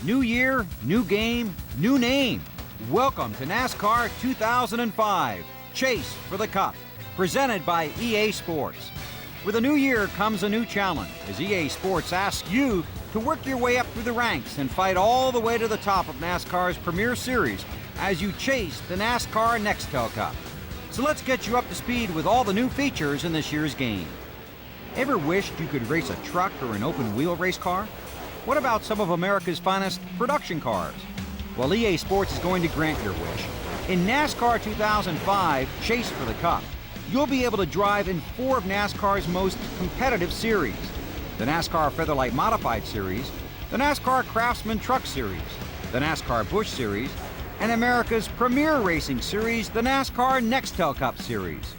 New year, new game, new name. Welcome to NASCAR 2005, Chase for the Cup, presented by EA Sports. With a new year comes a new challenge, as EA Sports asks you to work your way up through the ranks and fight all the way to the top of NASCAR's premier series as you chase the NASCAR Nextel Cup. So let's get you up to speed with all the new features in this year's game. Ever wished you could race a truck or an open-wheel race car? What about some of America's finest production cars? Well, EA Sports is going to grant your wish. In NASCAR 2005, Chase for the Cup, you'll be able to drive in 4 of NASCAR's most competitive series: the NASCAR Featherlight Modified Series, the NASCAR Craftsman Truck Series, the NASCAR Busch Series, and America's premier racing series, the NASCAR Nextel Cup Series.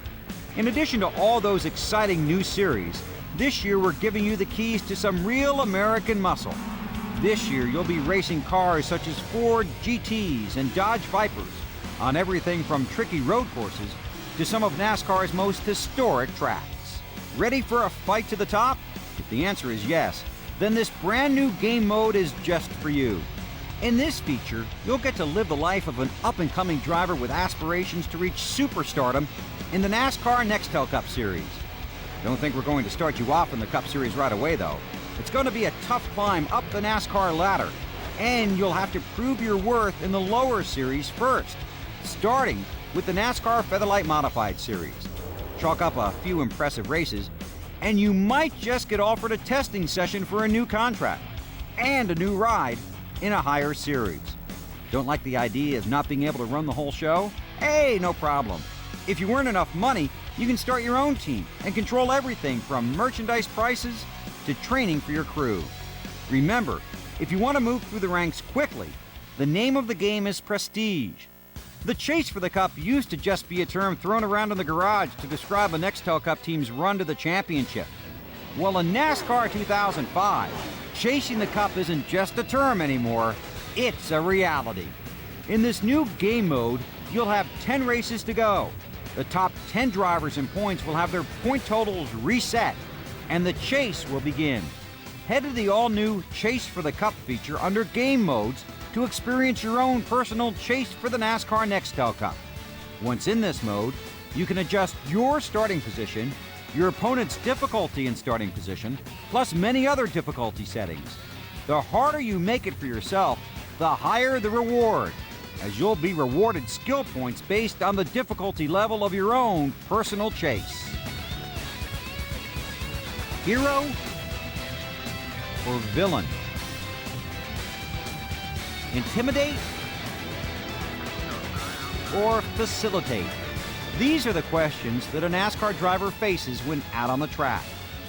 In addition to all those exciting new series, this year we're giving you the keys to some real American muscle. This year you'll be racing cars such as Ford GTs and Dodge Vipers on everything from tricky road courses to some of NASCAR's most historic tracks. Ready for a fight to the top? If the answer is yes, then this brand new game mode is just for you. In this feature, you'll get to live the life of an up-and-coming driver with aspirations to reach superstardom in the NASCAR Nextel Cup Series. Don't think we're going to start you off in the Cup Series right away, though. It's going to be a tough climb up the NASCAR ladder, and you'll have to prove your worth in the lower series first, starting with the NASCAR Featherlight Modified Series. Chalk up a few impressive races, and you might just get offered a testing session for a new contract and a new ride in a higher series. Don't like the idea of not being able to run the whole show? Hey, no problem. If you earn enough money, you can start your own team and control everything from merchandise prices to training for your crew. Remember, if you want to move through the ranks quickly, the name of the game is Prestige. The Chase for the Cup used to just be a term thrown around in the garage to describe a Nextel Cup team's run to the championship. Well, in NASCAR 2005, chasing the Cup isn't just a term anymore, it's a reality. In this new game mode, you'll have 10 races to go. The top 10 drivers in points will have their point totals reset, and the chase will begin. Head to the all-new Chase for the Cup feature under Game Modes to experience your own personal chase for the NASCAR Nextel Cup. Once in this mode, you can adjust your starting position, your opponent's difficulty and starting position, plus many other difficulty settings. The harder you make it for yourself, the higher the reward, as you'll be rewarded skill points based on the difficulty level of your own personal chase. Hero or villain? Intimidate or facilitate? These are the questions that a NASCAR driver faces when out on the track.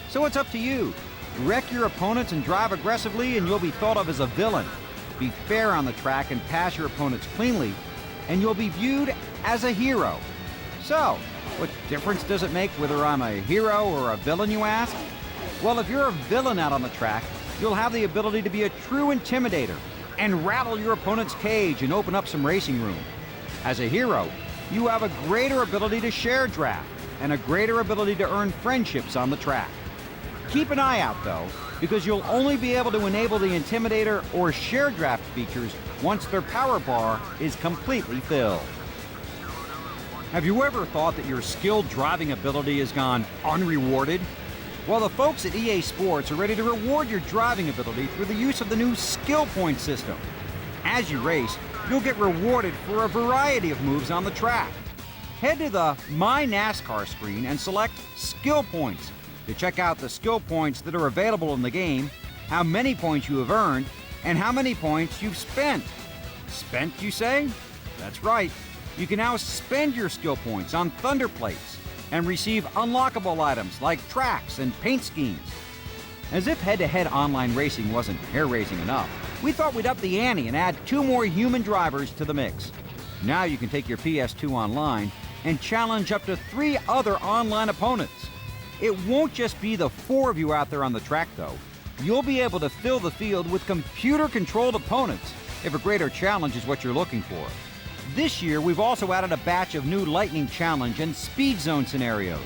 So it's up to you. Wreck your opponents and drive aggressively and you'll be thought of as a villain. Be fair on the track and pass your opponents cleanly, and you'll be viewed as a hero. So, what difference does it make whether I'm a hero or a villain, you ask? Well, if you're a villain out on the track, you'll have the ability to be a true intimidator and rattle your opponent's cage and open up some racing room. As a hero, you have a greater ability to share draft and a greater ability to earn friendships on the track. Keep an eye out, though, because you'll only be able to enable the Intimidator or Share Draft features once their power bar is completely filled. Have you ever thought that your skilled driving ability has gone unrewarded? Well, the folks at EA Sports are ready to reward your driving ability through the use of the new skill point system. As you race, you'll get rewarded for a variety of moves on the track. Head to the My NASCAR screen and select Skill Points to check out the skill points that are available in the game, how many points you have earned, and how many points you've spent. Spent, you say? That's right. You can now spend your skill points on Thunder Plates and receive unlockable items like tracks and paint schemes. As if head-to-head online racing wasn't hair-raising enough, we thought we'd up the ante and add 2 more human drivers to the mix. Now you can take your PS2 online and challenge up to 3 other online opponents. It won't just be the 4 of you out there on the track, though. You'll be able to fill the field with computer-controlled opponents if a greater challenge is what you're looking for. This year, we've also added a batch of new Lightning Challenge and Speed Zone scenarios.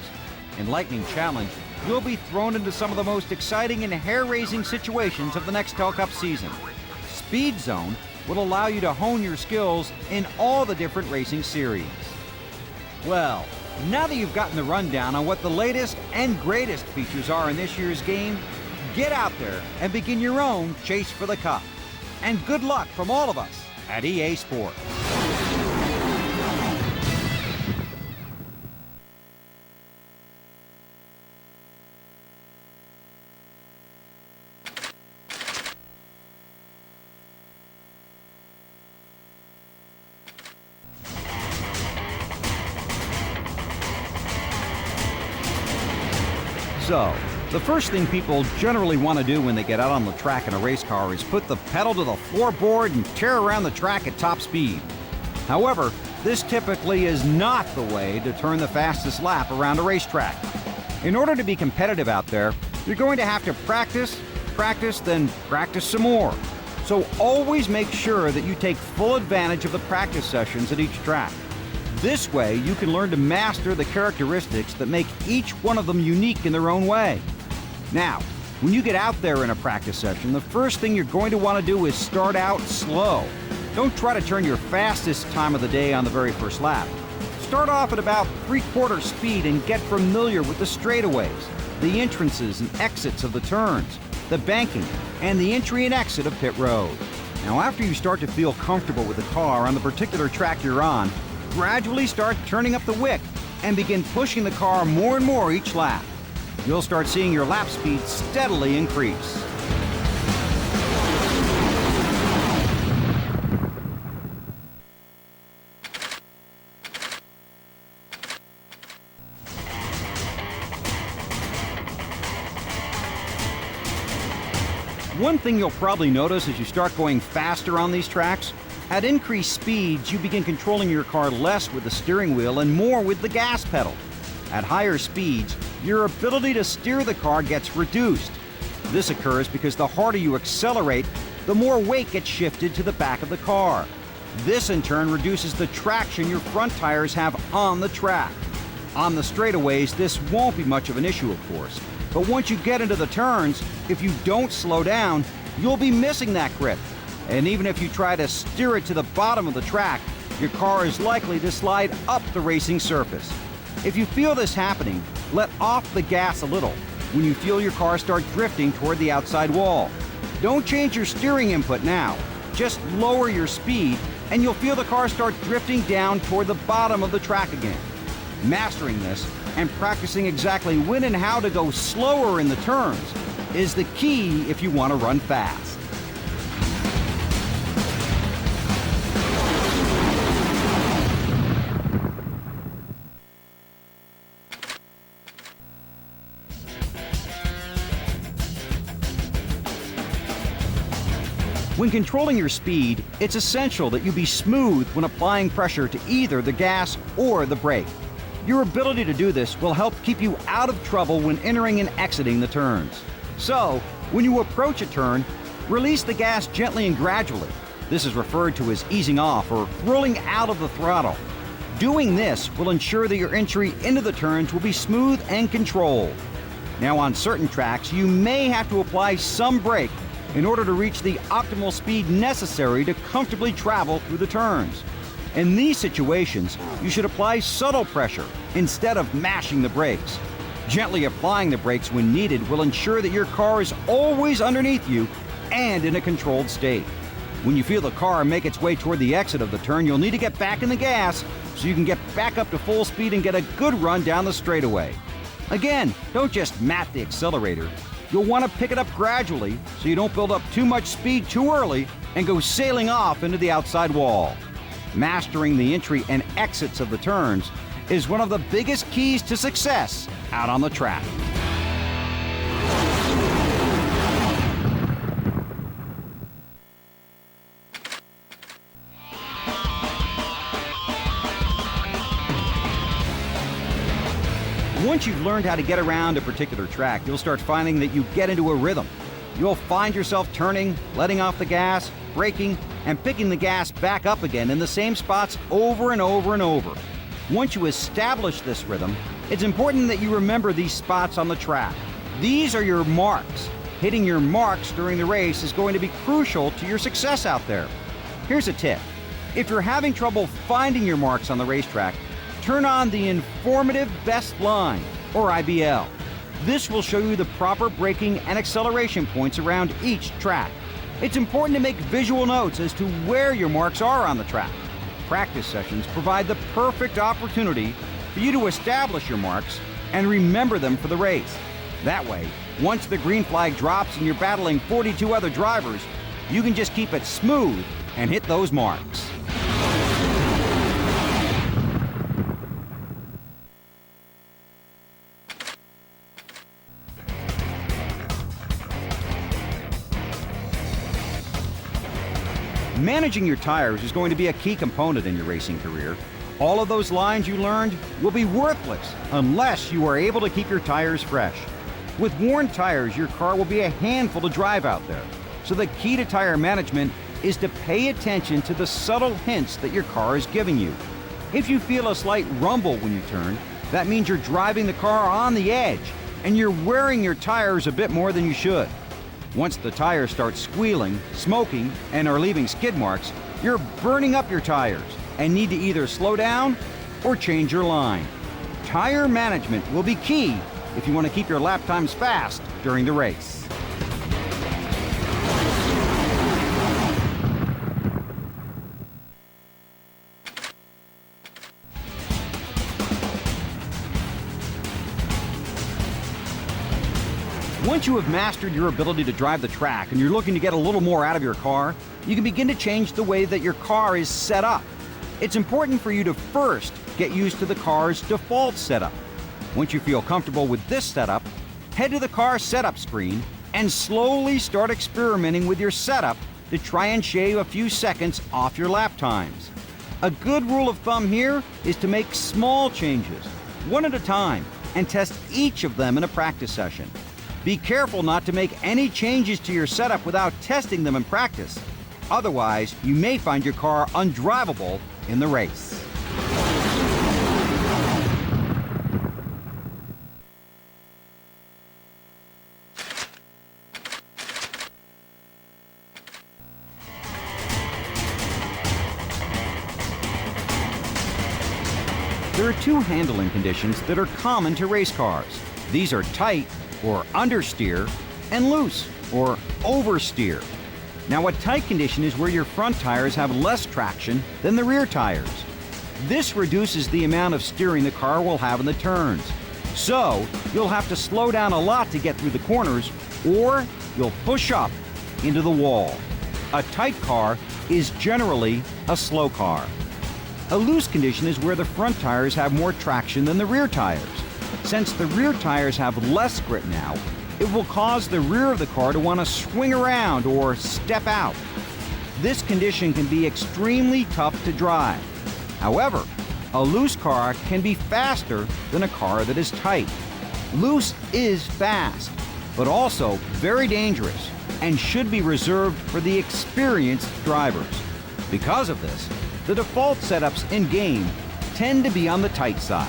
In Lightning Challenge, you'll be thrown into some of the most exciting and hair-raising situations of the Nextel Cup season. Speedzone will allow you to hone your skills in all the different racing series. Well, now that you've gotten the rundown on what the latest and greatest features are in this year's game, get out there and begin your own chase for the cup. And good luck from all of us at EA Sports. So, the first thing people generally want to do when they get out on the track in a race car is put the pedal to the floorboard and tear around the track at top speed. However, this typically is not the way to turn the fastest lap around a racetrack. In order to be competitive out there, you're going to have to practice, then practice some more. So always make sure that you take full advantage of the practice sessions at each track. This way, you can learn to master the characteristics that make each one of them unique in their own way. Now, when you get out there in a practice session, the first thing you're going to want to do is start out slow. Don't try to turn your fastest time of the day on the very first lap. Start off at about 3/4 speed and get familiar with the straightaways, the entrances and exits of the turns, the banking, and the entry and exit of pit road. Now, after you start to feel comfortable with the car on the particular track you're on, gradually start turning up the wick and begin pushing the car more and more each lap. You'll start seeing your lap speed steadily increase. One thing you'll probably notice as you start going faster on these tracks, at increased speeds, you begin controlling your car less with the steering wheel and more with the gas pedal. At higher speeds, your ability to steer the car gets reduced. This occurs because the harder you accelerate, the more weight gets shifted to the back of the car. This in turn reduces the traction your front tires have on the track. On the straightaways, this won't be much of an issue, of course. But once you get into the turns, if you don't slow down, you'll be missing that grip. And even if you try to steer it to the bottom of the track, your car is likely to slide up the racing surface. If you feel this happening, let off the gas a little when you feel your car start drifting toward the outside wall. Don't change your steering input now. Just lower your speed and you'll feel the car start drifting down toward the bottom of the track again. Mastering this and practicing exactly when and how to go slower in the turns is the key if you want to run fast. When controlling your speed, it's essential that you be smooth when applying pressure to either the gas or the brake. Your ability to do this will help keep you out of trouble when entering and exiting the turns. So, when you approach a turn, release the gas gently and gradually. This is referred to as easing off or rolling out of the throttle. Doing this will ensure that your entry into the turns will be smooth and controlled. Now, on certain tracks, you may have to apply some brake in order to reach the optimal speed necessary to comfortably travel through the turns. In these situations, you should apply subtle pressure instead of mashing the brakes. Gently applying the brakes when needed will ensure that your car is always underneath you and in a controlled state. When you feel the car make its way toward the exit of the turn, you'll need to get back in the gas so you can get back up to full speed and get a good run down the straightaway. Again, don't just mat the accelerator. You'll want to pick it up gradually so you don't build up too much speed too early and go sailing off into the outside wall. Mastering the entry and exits of the turns is one of the biggest keys to success out on the track. Once you've learned how to get around a particular track, you'll start finding that you get into a rhythm. You'll find yourself turning, letting off the gas, braking, and picking the gas back up again in the same spots over and over and over. Once you establish this rhythm, it's important that you remember these spots on the track. These are your marks. Hitting your marks during the race is going to be crucial to your success out there. Here's a tip. If you're having trouble finding your marks on the racetrack, turn on the informative best line, or IBL. This will show you the proper braking and acceleration points around each track. It's important to make visual notes as to where your marks are on the track. Practice sessions provide the perfect opportunity for you to establish your marks and remember them for the race. That way, once the green flag drops and you're battling 42 other drivers, you can just keep it smooth and hit those marks. Managing your tires is going to be a key component in your racing career. All of those lines you learned will be worthless unless you are able to keep your tires fresh. With worn tires, your car will be a handful to drive out there. So the key to tire management is to pay attention to the subtle hints that your car is giving you. If you feel a slight rumble when you turn, that means you're driving the car on the edge and you're wearing your tires a bit more than you should. Once the tires start squealing, smoking, and are leaving skid marks, you're burning up your tires and need to either slow down or change your line. Tire management will be key if you want to keep your lap times fast during the race. Once you have mastered your ability to drive the track and you're looking to get a little more out of your car, you can begin to change the way that your car is set up. It's important for you to first get used to the car's default setup. Once you feel comfortable with this setup, head to the car setup screen and slowly start experimenting with your setup to try and shave a few seconds off your lap times. A good rule of thumb here is to make small changes, one at a time, and test each of them in a practice session. Be careful not to make any changes to your setup without testing them in practice. Otherwise, you may find your car undrivable in the race. There are two handling conditions that are common to race cars. These are tight, or understeer, and loose, or oversteer. Now, a tight condition is where your front tires have less traction than the rear tires. This reduces the amount of steering the car will have in the turns. So, you'll have to slow down a lot to get through the corners, or you'll push up into the wall. A tight car is generally a slow car. A loose condition is where the front tires have more traction than the rear tires. Since the rear tires have less grip now, it will cause the rear of the car to want to swing around or step out. This condition can be extremely tough to drive. However, a loose car can be faster than a car that is tight. Loose is fast, but also very dangerous and should be reserved for the experienced drivers. Because of this, the default setups in-game tend to be on the tight side.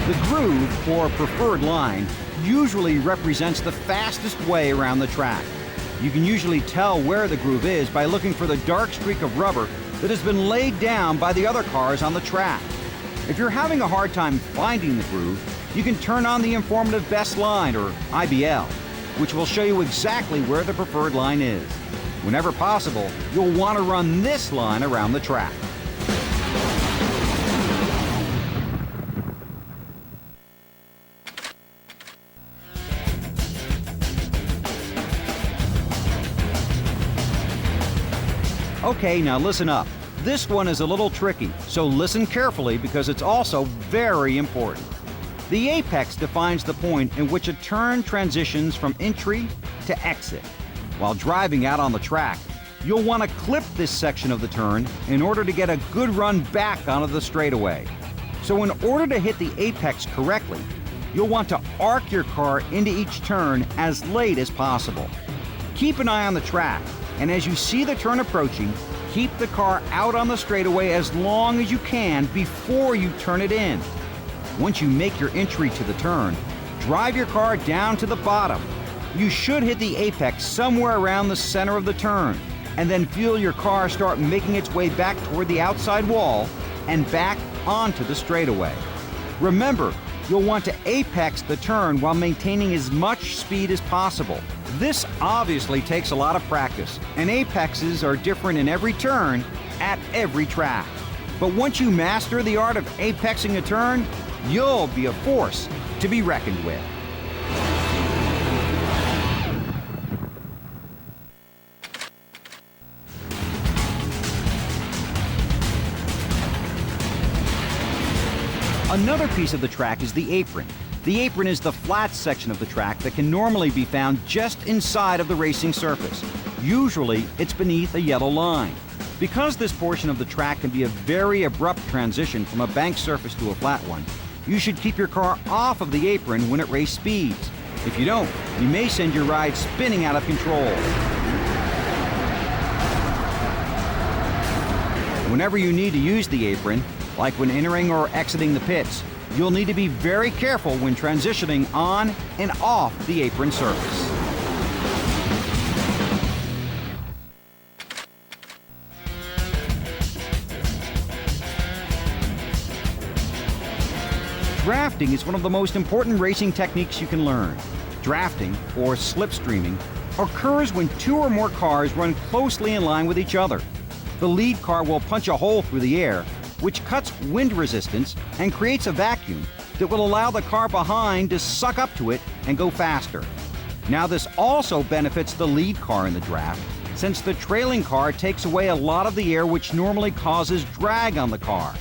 The groove, or preferred line, usually represents the fastest way around the track. You can usually tell where the groove is by looking for the dark streak of rubber that has been laid down by the other cars on the track. If you're having a hard time finding the groove, you can turn on the informative best line, or IBL, which will show you exactly where the preferred line is. Whenever possible, you'll want to run this line around the track. Okay, now listen up. This one is a little tricky, so listen carefully because it's also very important. The apex defines the point in which a turn transitions from entry to exit. While driving out on the track, you'll want to clip this section of the turn in order to get a good run back onto the straightaway. So in order to hit the apex correctly, you'll want to arc your car into each turn as late as possible. Keep an eye on the track And as you see the turn approaching, keep the car out on the straightaway as long as you can before you turn it in. Once you make your entry to the turn, drive your car down to the bottom. You should hit the apex somewhere around the center of the turn, and then feel your car start making its way back toward the outside wall and back onto the straightaway. Remember, you'll want to apex the turn while maintaining as much speed as possible. This obviously takes a lot of practice, and apexes are different in every turn at every track. But once you master the art of apexing a turn, you'll be a force to be reckoned with. Another piece of the track is the apron. The apron is the flat section of the track that can normally be found just inside of the racing surface. Usually, it's beneath a yellow line. Because this portion of the track can be a very abrupt transition from a bank surface to a flat one, you should keep your car off of the apron when at race speeds. If you don't, you may send your ride spinning out of control. Whenever you need to use the apron, like when entering or exiting the pits, you'll need to be very careful when transitioning on and off the apron surface. Drafting is one of the most important racing techniques you can learn. Drafting, or slipstreaming, occurs when two or more cars run closely in line with each other. The lead car will punch a hole through the air, which cuts wind resistance and creates a vacuum that will allow the car behind to suck up to it and go faster. Now, this also benefits the lead car in the draft, since the trailing car takes away a lot of the air which normally causes drag on the car.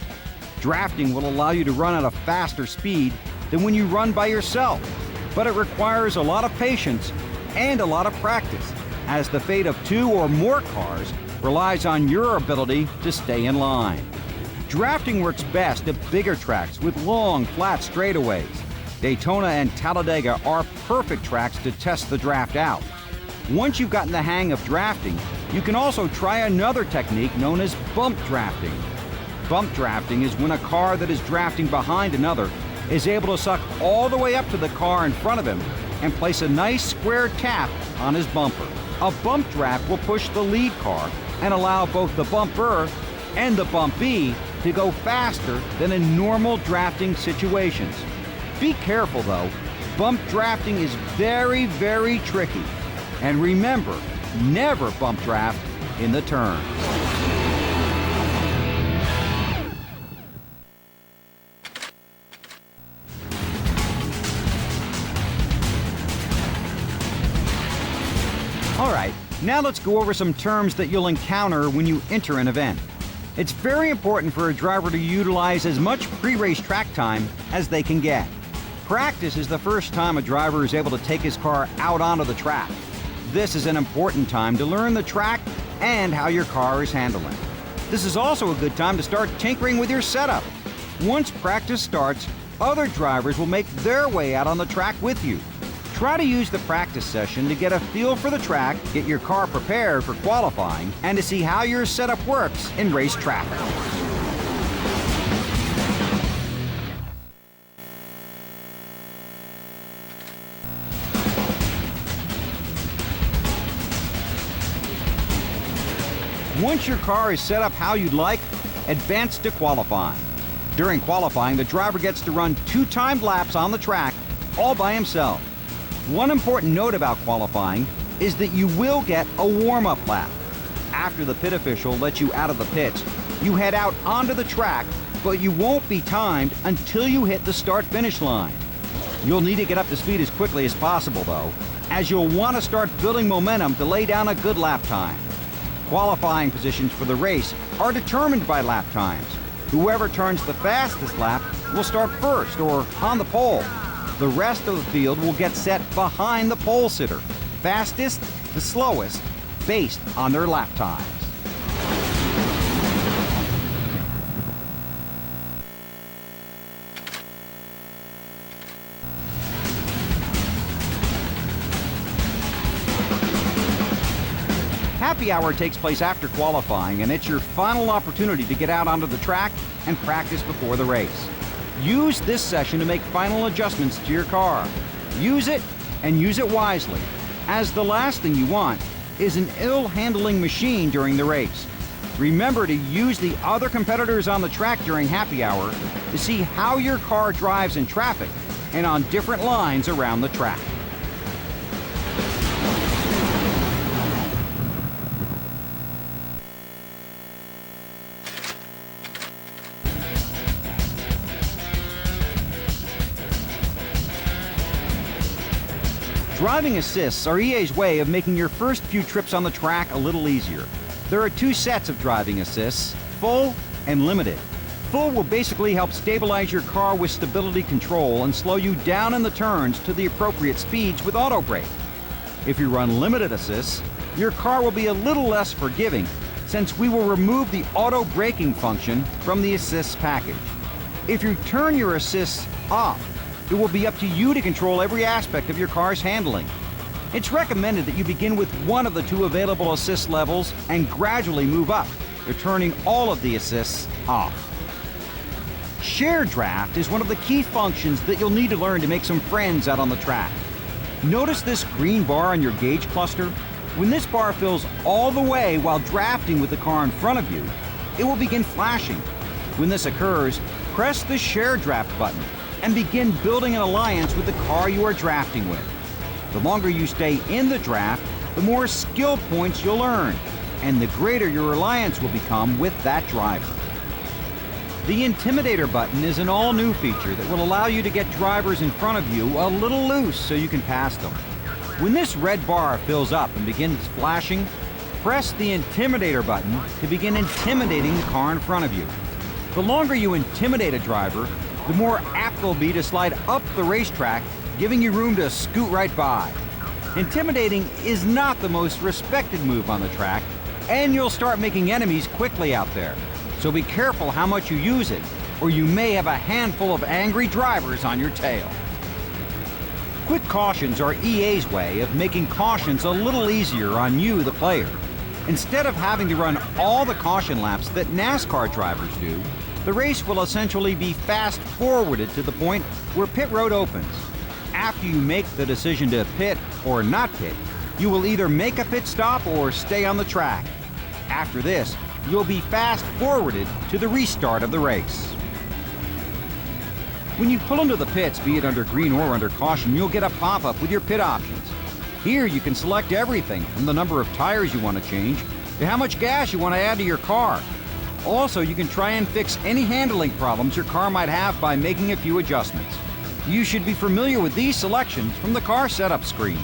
Drafting will allow you to run at a faster speed than when you run by yourself, but it requires a lot of patience and a lot of practice, as the fate of two or more cars relies on your ability to stay in line. Drafting works best at bigger tracks with long, flat straightaways. Daytona and Talladega are perfect tracks to test the draft out. Once you've gotten the hang of drafting, you can also try another technique known as bump drafting. Bump drafting is when a car that is drafting behind another is able to suck all the way up to the car in front of him and place a nice square tap on his bumper. A bump draft will push the lead car and allow both the bumper and the bumpee to go faster than in normal drafting situations. Be careful though, bump drafting is very, very tricky. And remember, never bump draft in the turn. All right, now let's go over some terms that you'll encounter when you enter an event. It's very important for a driver to utilize as much pre-race track time as they can get. Practice is the first time a driver is able to take his car out onto the track. This is an important time to learn the track and how your car is handling. This is also a good time to start tinkering with your setup. Once practice starts, other drivers will make their way out on the track with you. Try to use the practice session to get a feel for the track, get your car prepared for qualifying, and to see how your setup works in race traffic. Once your car is set up how you'd like, advance to qualifying. During qualifying, the driver gets to run 2 timed laps on the track, all by himself. One important note about qualifying is that you will get a warm-up lap. After the pit official lets you out of the pits, you head out onto the track, but you won't be timed until you hit the start-finish line. You'll need to get up to speed as quickly as possible, though, as you'll want to start building momentum to lay down a good lap time. Qualifying positions for the race are determined by lap times. Whoever turns the fastest lap will start first or on the pole. The rest of the field will get set behind the pole sitter, fastest to slowest, based on their lap times. Happy hour takes place after qualifying, and it's your final opportunity to get out onto the track and practice before the race. Use this session to make final adjustments to your car. Use it, and use it wisely, as the last thing you want is an ill-handling machine during the race. Remember to use the other competitors on the track during happy hour to see how your car drives in traffic and on different lines around the track. Driving assists are EA's way of making your first few trips on the track a little easier. There are two sets of driving assists, full and limited. Full will basically help stabilize your car with stability control and slow you down in the turns to the appropriate speeds with auto brake. If you run limited assists, your car will be a little less forgiving since we will remove the auto braking function from the assists package. If you turn your assists off, it will be up to you to control every aspect of your car's handling. It's recommended that you begin with one of the two available assist levels and gradually move up to turning all of the assists off. Share draft is one of the key functions that you'll need to learn to make some friends out on the track. Notice this green bar on your gauge cluster? When this bar fills all the way while drafting with the car in front of you, it will begin flashing. When this occurs, press the Share Draft button and begin building an alliance with the car you are drafting with. The longer you stay in the draft, the more skill points you'll earn, and the greater your alliance will become with that driver. The Intimidator button is an all-new feature that will allow you to get drivers in front of you a little loose so you can pass them. When this red bar fills up and begins flashing, press the Intimidator button to begin intimidating the car in front of you. The longer you intimidate a driver, the more apt they'll be to slide up the racetrack, giving you room to scoot right by. Intimidating is not the most respected move on the track, and you'll start making enemies quickly out there. So be careful how much you use it, or you may have a handful of angry drivers on your tail. Quick cautions are EA's way of making cautions a little easier on you, the player. Instead of having to run all the caution laps that NASCAR drivers do, the race will essentially be fast-forwarded to the point where pit road opens. After you make the decision to pit or not pit, you will either make a pit stop or stay on the track. After this, you'll be fast-forwarded to the restart of the race. When you pull into the pits, be it under green or under caution, you'll get a pop-up with your pit options. Here you can select everything from the number of tires you want to change to how much gas you want to add to your car. Also, you can try and fix any handling problems your car might have by making a few adjustments. You should be familiar with these selections from the car setup screen.